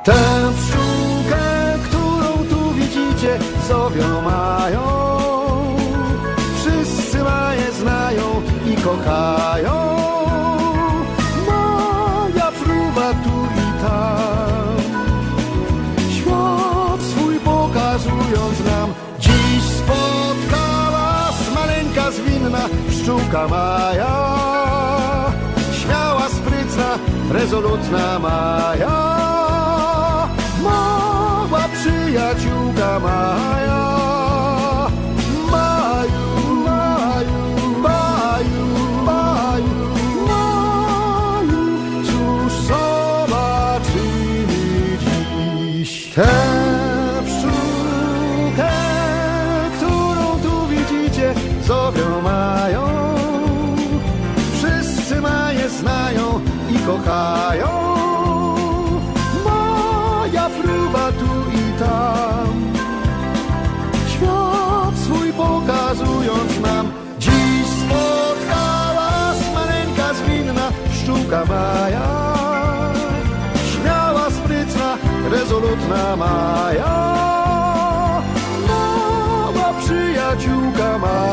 Tę pszczółkę, którą tu widzicie, zowią mają. Wszyscy Maję znają i kochają. Maja fruwa tu i tam, świat swój pokazując nam. Dziś spotkała nas maleńka zwinna pszczółka Maja. Śmiała, sprytna, rezolutna Maja. Mała przyjaciółka Maja. Maju, Maju, Maju, Maju, Maju. Cóż zobaczymy dziś? Tę pszczółkę, którą tu widzicie, zowią Mają. Wszyscy Maję znają i kochają. Maja fruwa tu i tam, świat swój pokazując nam. Dziś spotkała nas maleńka zwinna pszczółka Maja. Śmiała, sprytna, rezolutna Maja. Mała przyjaciółka Maja.